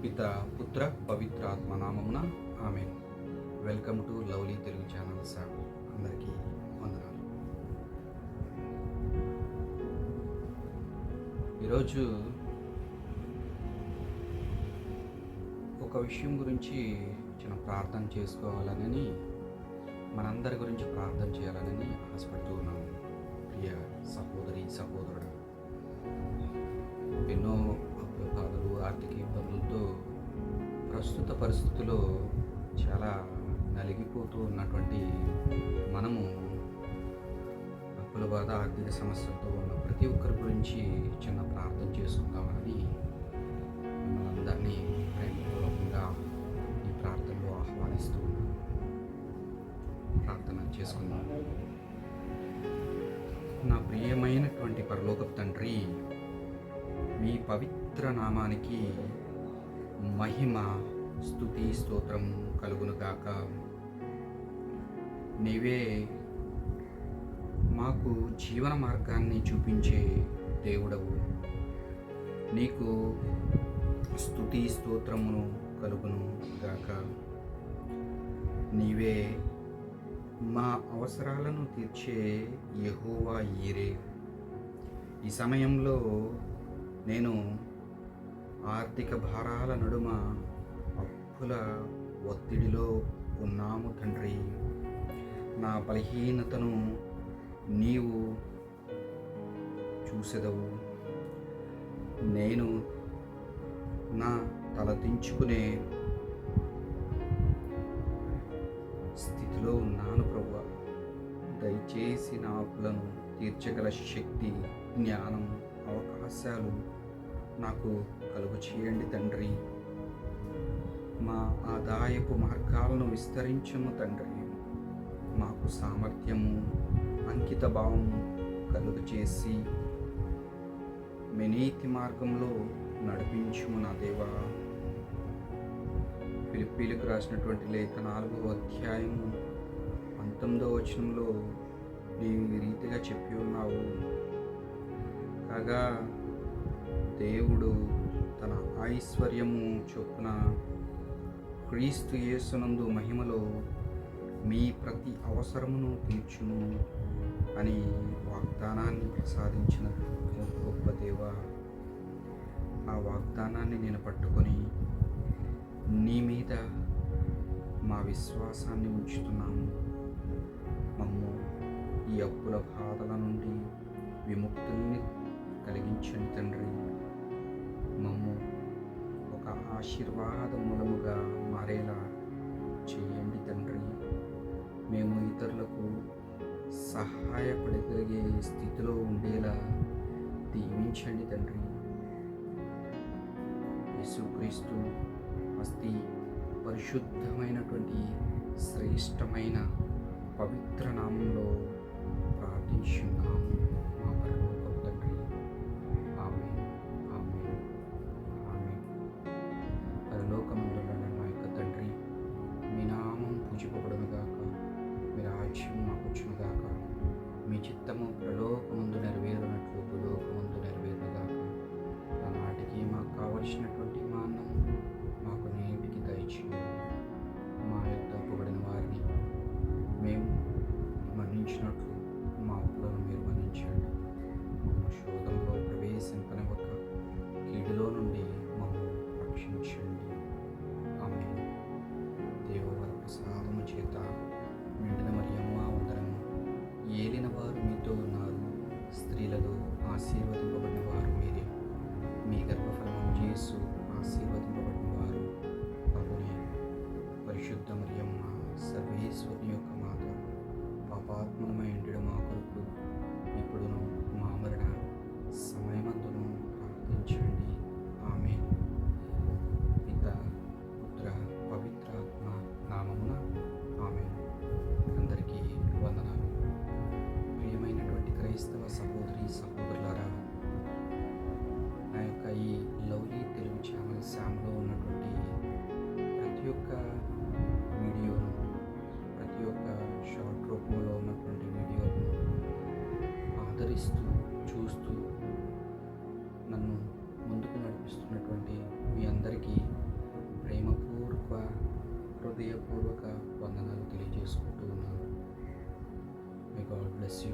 పిత పుత్ర పవిత్ర ఆత్మ నామమున amen. Welcome to lovely Telugu channel sir. అందరికీ వందనాలు. ఈరోజు ఒక విషయం గురించి చిన్న ప్రార్థన చేసుకోవాలని, మనందరి గురించి ప్రార్థన చేయాలని ఆశపడుతూ ఉన్నాను. ప్రియ సహోదరి సహోదరుడు, ఎన్నో బాధలు, ఆర్థిక ఇబ్బందులతో ప్రస్తుత పరిస్థితుల్లో చాలా నలిగిపోతూ ఉన్నటువంటి మనము, అప్పుల బాధ, ఆర్థిక సమస్యలతో ఉన్న ప్రతి ఒక్కరి గురించి చిన్న ప్రార్థన చేసుకుందామని మిమ్మల్ని అందరినీ ప్రేమపూర్వకంగా ఈ ప్రార్థనలో ఆహ్వానిస్తూ ప్రార్థన చేసుకుందాం. నా ప్రియమైనటువంటి పరలోకపు తండ్రి, మీ పవిత్ర నామానికి మహిమ, స్తుతి, స్తోత్రం కలుగునుగాక. నీవే మాకు జీవన మార్గాన్ని చూపించే దేవుడవు. నీకు స్తుతి స్తోత్రమును కలుగును గాక. నీవే మా అవసరాలను తీర్చే యెహోవా ఈరే. ఈ సమయంలో నేను ఆర్థిక భారాల నడుమ అప్పుల ఒత్తిడిలో ఉన్నాము తండ్రి. నా బలహీనతను నీవు చూసెదవు. నేను నా తలదించుకునే స్థితిలో ఉన్నాను ప్రభువా. దయచేసి నా అప్పులను తీర్చగల శక్తి, జ్ఞానం, అవకాశాలు నాకు కలుగు చేయండి తండ్రి. మా ఆదాయపు మార్గాలను విస్తరించము తండ్రి. మాకు సామర్థ్యము, అంకిత భావము కలుగు చేసి మెనీతి మార్గంలో నడిపించుము నా దేవా. ఫిలిప్పీలకు రాసినటువంటి లేఖ 4వ అధ్యాయము 19వ వచనంలో నీవు ఈ రీతిగా చెప్పి ఉన్నావు. కాగా దేవుడు తన ఐశ్వర్యము చొప్పున క్రీస్తు యేసునందు మహిమలో మీ ప్రతి అవసరమును తీర్చును అని వాగ్దానాన్ని ప్రసాదించిన గొప్ప దేవ, ఆ వాగ్దానాన్ని నేను పట్టుకొని నీ మీద మా విశ్వాసాన్ని ఉంచుతున్నాము. మమ్ము ఈ అప్పుల బాధల నుండి విముక్తుల్ని కలిగించండి తండ్రి. మమ్ము ఒక ఆశీర్వాద మూలముగా మారేలా చేయండి తండ్రి. మేము ఇతరులకు సహాయపడగలిగే స్థితిలో ఉండేలా దీవించండి తండ్రి. యేసుక్రీస్తు అతి పరిశుద్ధమైనటువంటి శ్రేష్టమైన పవిత్ర నామంలో ప్రార్థించున్నాము మా పరలోకపు తండ్రి. ఆమేన్, ఆమేన్, ఆమేన్. పరలోకమందున్న మా యొక్క తండ్రి, మీ నామం పూజింపబడునుగాక. మీ రాజ్యం మాకొచ్చునుగాక. మీ చిత్తము పరలోకమందు నెరవేరునట్లు భూలోకమందు నెరవేరునుగాక. ఆనాటికి మాకు కావలసినటువంటి మా అన్నం మాకు నేటికి దయచేయండి. మా యొక్క అప్పుబడిన వారిని మేము మన్నించినట్లు మా అప్పులను మీరు మన్నించండి. మమ్మల్ని శోధనలో ప్రవేశింపనివ్వక కీడులో నుండి మమ్మల్ని రక్షించండి. ఆమేన్. దేవవర ప్రసాదము చేత నిండిన మరియమ్మ వందనము. ఏలిన వారు మీతో ఉన్నారు. స్త్రీలలో ఆశీర్వదింపబడిన వారు మీరే. మీ గర్భఫలము యేసు ఆశీర్వదింపబడిన వారు అవునే. పరిశుద్ధ మరియమ్మ, సర్వేశ్వరుని యొక్క మాత, పాపాత్మనమై ఉండిన మా కొరకు ఇప్పుడును మా మరణ సమయమందును ప్రార్థించండి. ఆమేన్. హృదయపూర్వక వందనాలు తెలియజేసుకుంటూ ఉన్నాను. May God bless you.